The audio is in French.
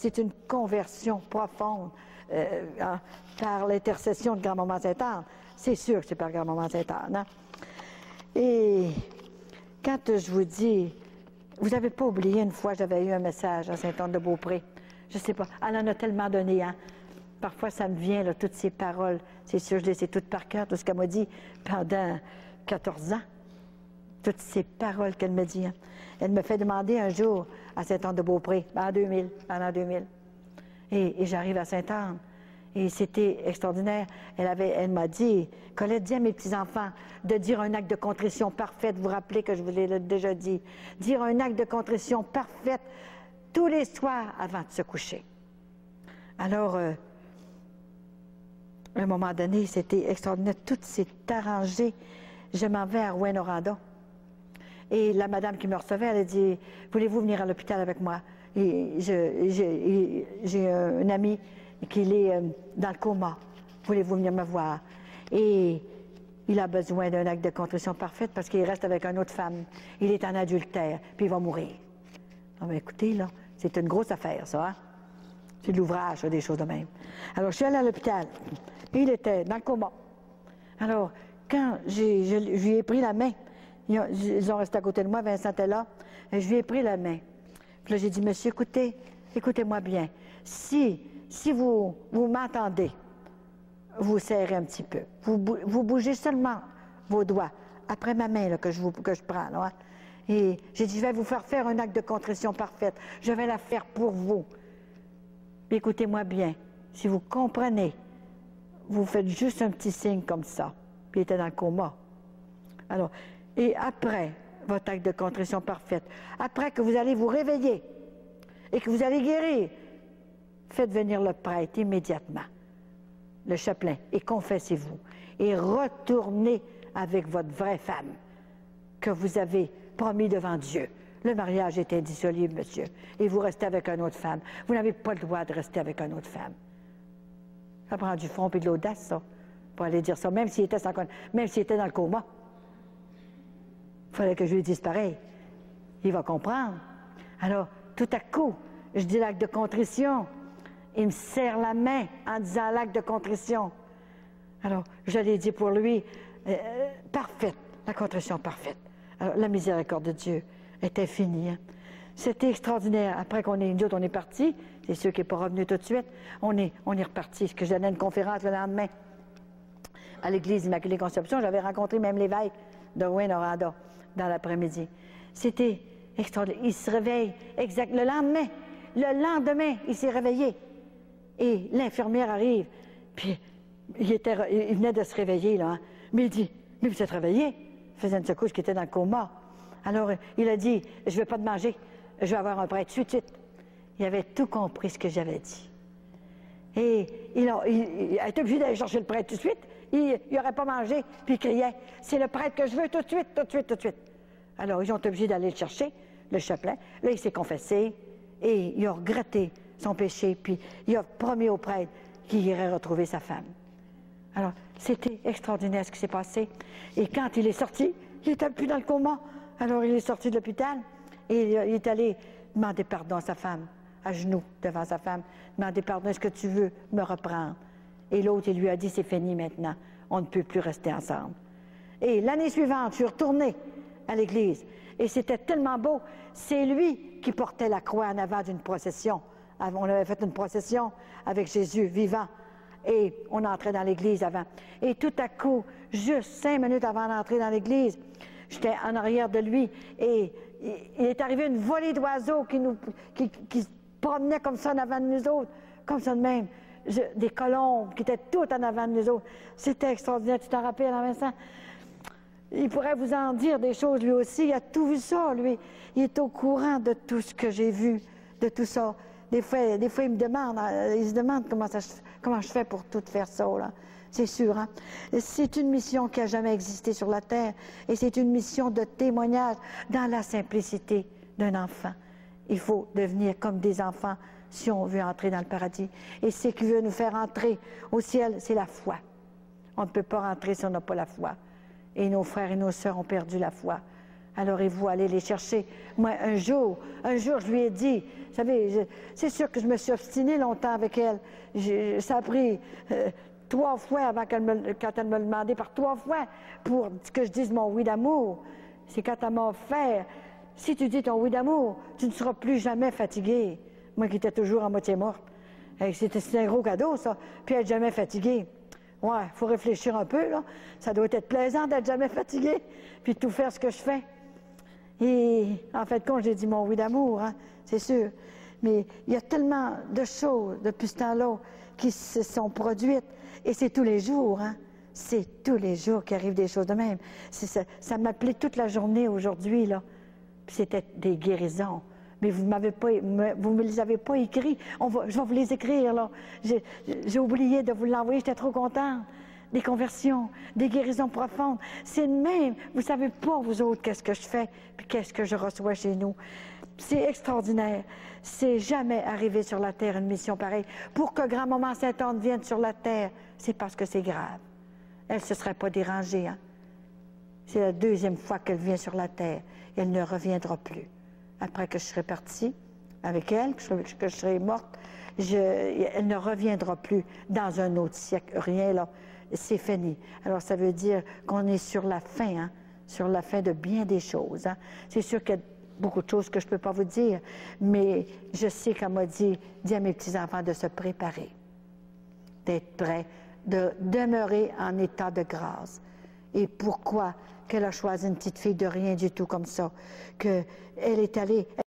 c'est une conversion profonde par l'intercession de Grand-Maman Sainte-Anne. C'est sûr que c'est par Grand-Maman Sainte-Anne. Hein? Et quand je vous dis, vous n'avez pas oublié, une fois, j'avais eu un message à Sainte-Anne-de-Beaupré. Je ne sais pas, elle en a tellement donné, hein? Parfois, ça me vient, là, toutes ces paroles. C'est sûr, je les sais toutes par cœur, tout ce qu'elle m'a dit pendant 14 ans. Toutes ces paroles qu'elle me dit. Hein? Elle me fait demander un jour à Sainte-Anne-de-Beaupré, en 2000, pendant 2000. Et j'arrive à Sainte-Anne. Et c'était extraordinaire. Elle m'a dit, Colette, dis à mes petits-enfants de dire un acte de contrition parfaite. Vous vous rappelez que je vous l'ai déjà dit. Dire un acte de contrition parfaite tous les soirs avant de se coucher. Alors, à un moment donné, c'était extraordinaire. Tout s'est arrangé. Je m'en vais à Rouyn-Noranda. Et la madame qui me recevait, elle a dit, voulez-vous venir à l'hôpital avec moi? Et j'ai un ami qui est dans le coma. Voulez-vous venir me voir? Et il a besoin d'un acte de contrition parfaite parce qu'il reste avec une autre femme. Il est en adultère, puis il va mourir. Ah ben écoutez, là, c'est une grosse affaire, ça, hein? C'est de l'ouvrage, des choses de même. Alors, je suis allée à l'hôpital. Il était dans le coma. Alors, quand je lui ai pris la main, ils ont resté à côté de moi, Vincent était là, et je lui ai pris la main. Puis là, j'ai dit, monsieur, écoutez-moi bien. Si vous m'entendez, vous serrez un petit peu. Vous bougez seulement vos doigts, après ma main là, que je prends. Là, hein. Et j'ai dit, je vais vous faire un acte de contrition parfaite. Je vais la faire pour vous. Écoutez-moi bien. Si vous comprenez, vous faites juste un petit signe comme ça. Puis il était dans le coma. Alors, et après votre acte de contrition parfaite, après que vous allez vous réveiller et que vous allez guérir, faites venir le prêtre immédiatement, le chapelain, et confessez-vous. Et retournez avec votre vraie femme que vous avez promis devant Dieu. Le mariage est indissoluble, monsieur, et vous restez avec une autre femme. Vous n'avez pas le droit de rester avec une autre femme. Ça prend du front et de l'audace, ça, pour aller dire ça, même s'il était dans le coma. Il fallait que je lui dise pareil. Il va comprendre. Alors, tout à coup, je dis l'acte de contrition. Il me serre la main en disant l'acte de contrition. Alors, je l'ai dit pour lui, parfaite, la contrition parfaite. Alors, la miséricorde de Dieu est infinie. Hein? C'était extraordinaire. Après qu'on est partis, c'est sûr qu'il n'est pas revenu tout de suite, on est reparti. Parce que j'allais à une conférence le lendemain à l'église Immaculée Conception. J'avais rencontré même l'évêque de Rouyn-Noranda dans l'après-midi. C'était extraordinaire. Il se réveille exact le lendemain, il s'est réveillé. Et l'infirmière arrive, puis il venait de se réveiller, là. Hein. Mais il dit, mais vous êtes réveillé? Il faisait une secousse qui était dans le coma. Alors, il a dit, je ne vais pas te manger, je vais avoir un prêtre tout de suite. Il avait tout compris ce que j'avais dit. Et il a été obligé d'aller chercher le prêtre tout de suite. Il n'aurait pas mangé, puis il criait, c'est le prêtre que je veux tout de suite, tout de suite, tout de suite. Alors, ils ont été obligés d'aller le chercher, le chapelain. Là, il s'est confessé et il a regretté son péché, puis il a promis au prêtre qu'il irait retrouver sa femme. Alors, c'était extraordinaire ce qui s'est passé. Et quand il est sorti, il n'était plus dans le coma. Alors, il est sorti de l'hôpital et il est allé demander pardon à sa femme, à genoux devant sa femme. Demander pardon, est-ce que tu veux me reprendre? Et l'autre, il lui a dit, c'est fini maintenant, on ne peut plus rester ensemble. Et l'année suivante, je suis retournée à l'église. Et c'était tellement beau. C'est lui qui portait la croix en avant d'une procession. On avait fait une procession avec Jésus vivant. Et on entrait dans l'église avant. Et tout à coup, juste 5 minutes avant d'entrer dans l'église, j'étais en arrière de lui. Et il est arrivé une volée d'oiseaux qui se promenaient comme ça en avant de nous autres. Comme ça de même. Des colombes qui étaient toutes en avant de nous autres. C'était extraordinaire. Tu t'en rappelles, Vincent? Il pourrait vous en dire des choses, lui aussi. Il a tout vu ça, lui. Il est au courant de tout ce que j'ai vu, de tout ça. Des fois, il se demande comment je fais pour tout faire ça, là. C'est sûr, hein? C'est une mission qui n'a jamais existé sur la terre. Et c'est une mission de témoignage dans la simplicité d'un enfant. Il faut devenir comme des enfants si on veut entrer dans le paradis. Et ce qui veut nous faire entrer au ciel, c'est la foi. On ne peut pas rentrer si on n'a pas la foi. Et nos frères et nos sœurs ont perdu la foi. Alors, il faut aller les chercher. Moi, un jour, je lui ai dit, vous savez, c'est sûr que je me suis obstinée longtemps avec elle. Ça a pris 3 fois avant quand elle me le demandait, par 3 fois, pour que je dise mon oui d'amour. C'est quand elle m'a offert, si tu dis ton oui d'amour, tu ne seras plus jamais fatiguée. Moi qui étais toujours à moitié morte. C'était un gros cadeau, ça. Puis être jamais fatiguée. Ouais, il faut réfléchir un peu, là. Ça doit être plaisant d'être jamais fatiguée, puis de tout faire ce que je fais. Et en fait, quand j'ai dit mon oui d'amour, hein, c'est sûr. Mais il y a tellement de choses depuis ce temps-là qui se sont produites. Et c'est tous les jours, hein. C'est tous les jours qu'il arrive des choses de même. Ça m'appelait toute la journée aujourd'hui, là. Puis c'était des guérisons. Mais vous ne me les avez pas écrits. Je vais vous les écrire, là. J'ai oublié de vous l'envoyer, j'étais trop contente. Des conversions, des guérisons profondes. C'est le même. Vous ne savez pas, vous autres, qu'est-ce que je fais, puis qu'est-ce que je reçois chez nous. C'est extraordinaire. C'est jamais arrivé sur la terre une mission pareille. Pour que grand-maman Sainte-Anne vienne sur la terre, c'est parce que c'est grave. Elle ne se serait pas dérangée, hein? C'est la 2e fois qu'elle vient sur la terre. Elle ne reviendra plus. Après que je serai partie avec elle, que je serai morte, elle ne reviendra plus dans un autre siècle. Rien, là. C'est fini. Alors, ça veut dire qu'on est sur la fin, hein? Sur la fin de bien des choses, hein? C'est sûr qu'il y a beaucoup de choses que je ne peux pas vous dire, mais je sais qu'elle m'a dit à mes petits-enfants de se préparer, d'être prêts, de demeurer en état de grâce. Et pourquoi qu'elle a choisi une petite fille de rien du tout comme ça, qu'elle est allée...